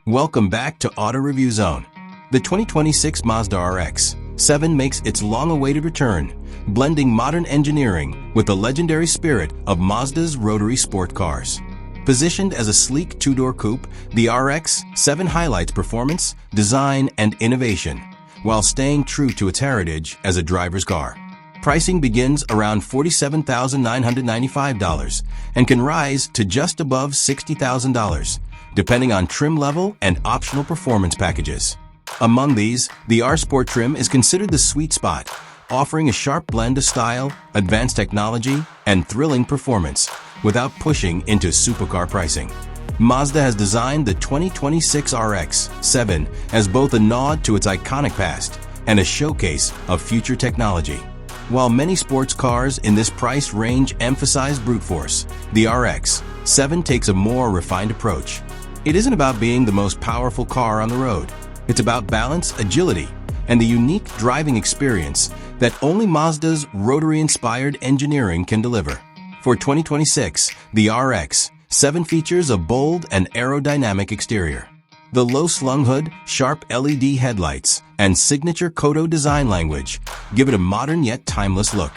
Welcome back to Auto Review Zone. The 2026 Mazda RX-7 makes its long-awaited return, blending modern engineering with the legendary spirit of Mazda's Rotary sport cars. Positioned as a sleek two-door coupe, the RX-7 highlights performance, design, and innovation, while staying true to its heritage as a driver's car. Pricing begins around $47,995 and can rise to just above $60,000, depending on trim level and optional performance packages. Among these, the R Sport trim is considered the sweet spot, offering a sharp blend of style, advanced technology, and thrilling performance, without pushing into supercar pricing. Mazda has designed the 2026 RX-7 as both a nod to its iconic past and a showcase of future technology. While many sports cars in this price range emphasize brute force, the RX-7 takes a more refined approach. It isn't about being the most powerful car on the road. It's about balance, agility, and the unique driving experience that only Mazda's Rotary-inspired engineering can deliver. For 2026, the RX-7 features a bold and aerodynamic exterior. The low-slung hood, sharp LED headlights, and signature Kodo design language give it a modern yet timeless look.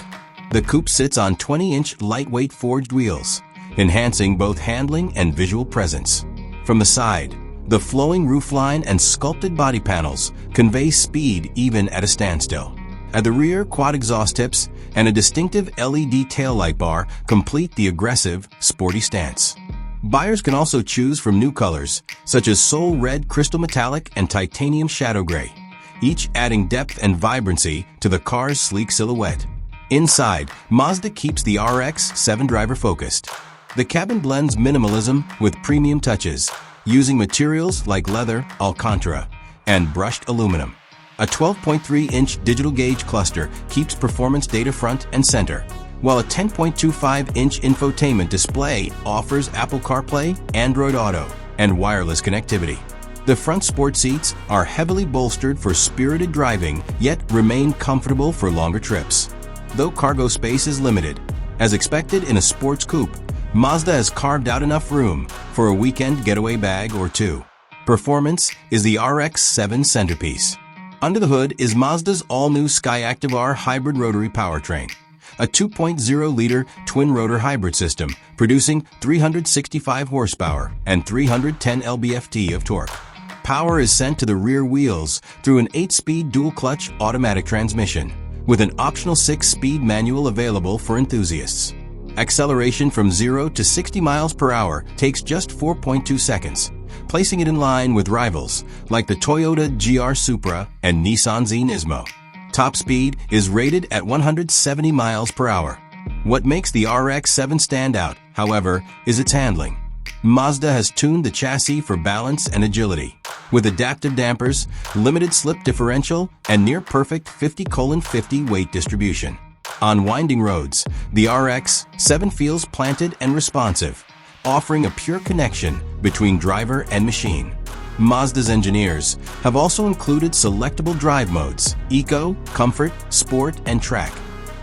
The coupe sits on 20-inch lightweight forged wheels, enhancing both handling and visual presence. From the side, the flowing roofline and sculpted body panels convey speed even at a standstill. At the rear, quad exhaust tips and a distinctive LED taillight bar complete the aggressive, sporty stance. Buyers can also choose from new colors, such as Soul Red Crystal Metallic and Titanium Shadow Gray, each adding depth and vibrancy to the car's sleek silhouette. Inside, Mazda keeps the RX-7 driver focused. The cabin blends minimalism with premium touches, using materials like leather, Alcantara, and brushed aluminum. A 12.3-inch digital gauge cluster keeps performance data front and center, while a 10.25-inch infotainment display offers Apple CarPlay, Android Auto, and wireless connectivity. The front sport seats are heavily bolstered for spirited driving, yet remain comfortable for longer trips. Though cargo space is limited, as expected in a sports coupe, Mazda has carved out enough room for a weekend getaway bag or two. Performance is the RX-7 centerpiece. Under the hood is Mazda's all-new Skyactiv-R hybrid rotary powertrain, a 2.0-liter twin-rotor hybrid system producing 365 horsepower and 310 lb-ft of torque. Power is sent to the rear wheels through an 8-speed dual-clutch automatic transmission, with an optional 6-speed manual available for enthusiasts. Acceleration from 0 to 60 miles per hour takes just 4.2 seconds, placing it in line with rivals like the Toyota GR Supra and Nissan's Nismo. Top speed is rated at 170 miles per hour. What makes the RX-7 stand out, however, is its handling. Mazda has tuned the chassis for balance and agility, with adaptive dampers, limited slip differential, and near-perfect 50/50 weight distribution. On winding roads, the RX-7 feels planted and responsive, offering a pure connection between driver and machine. Mazda's engineers have also included selectable drive modes: Eco, Comfort, Sport, and Track,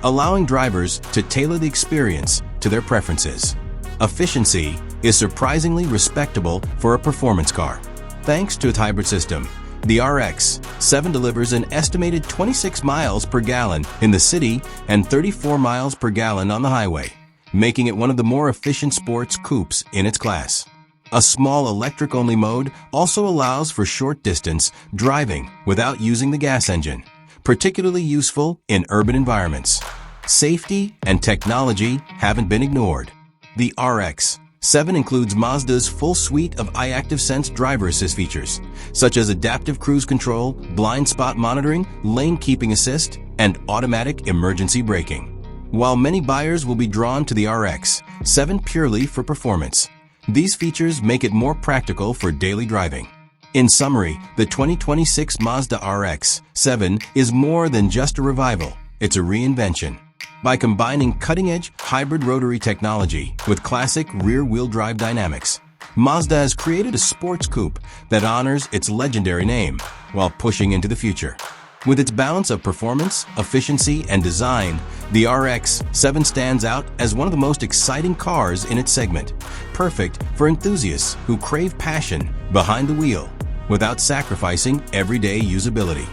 allowing drivers to tailor the experience to their preferences. Efficiency is surprisingly respectable for a performance car. Thanks to its hybrid system, the RX-7 delivers an estimated 26 miles per gallon in the city and 34 miles per gallon on the highway, making it one of the more efficient sports coupes in its class. A small electric-only mode also allows for short-distance driving without using the gas engine, particularly useful in urban environments. Safety and technology haven't been ignored. The RX-7 includes Mazda's full suite of iActive driver assist features, such as adaptive cruise control, blind spot monitoring, lane keeping assist, and automatic emergency braking. While many buyers will be drawn to the RX-7 purely for performance, these features make it more practical for daily driving. In summary, the 2026 Mazda RX-7 is more than just a revival, it's a reinvention. By combining cutting-edge hybrid rotary technology with classic rear-wheel drive dynamics, Mazda has created a sports coupe that honors its legendary name while pushing into the future. With its balance of performance, efficiency, and design, the RX-7 stands out as one of the most exciting cars in its segment, perfect for enthusiasts who crave passion behind the wheel without sacrificing everyday usability.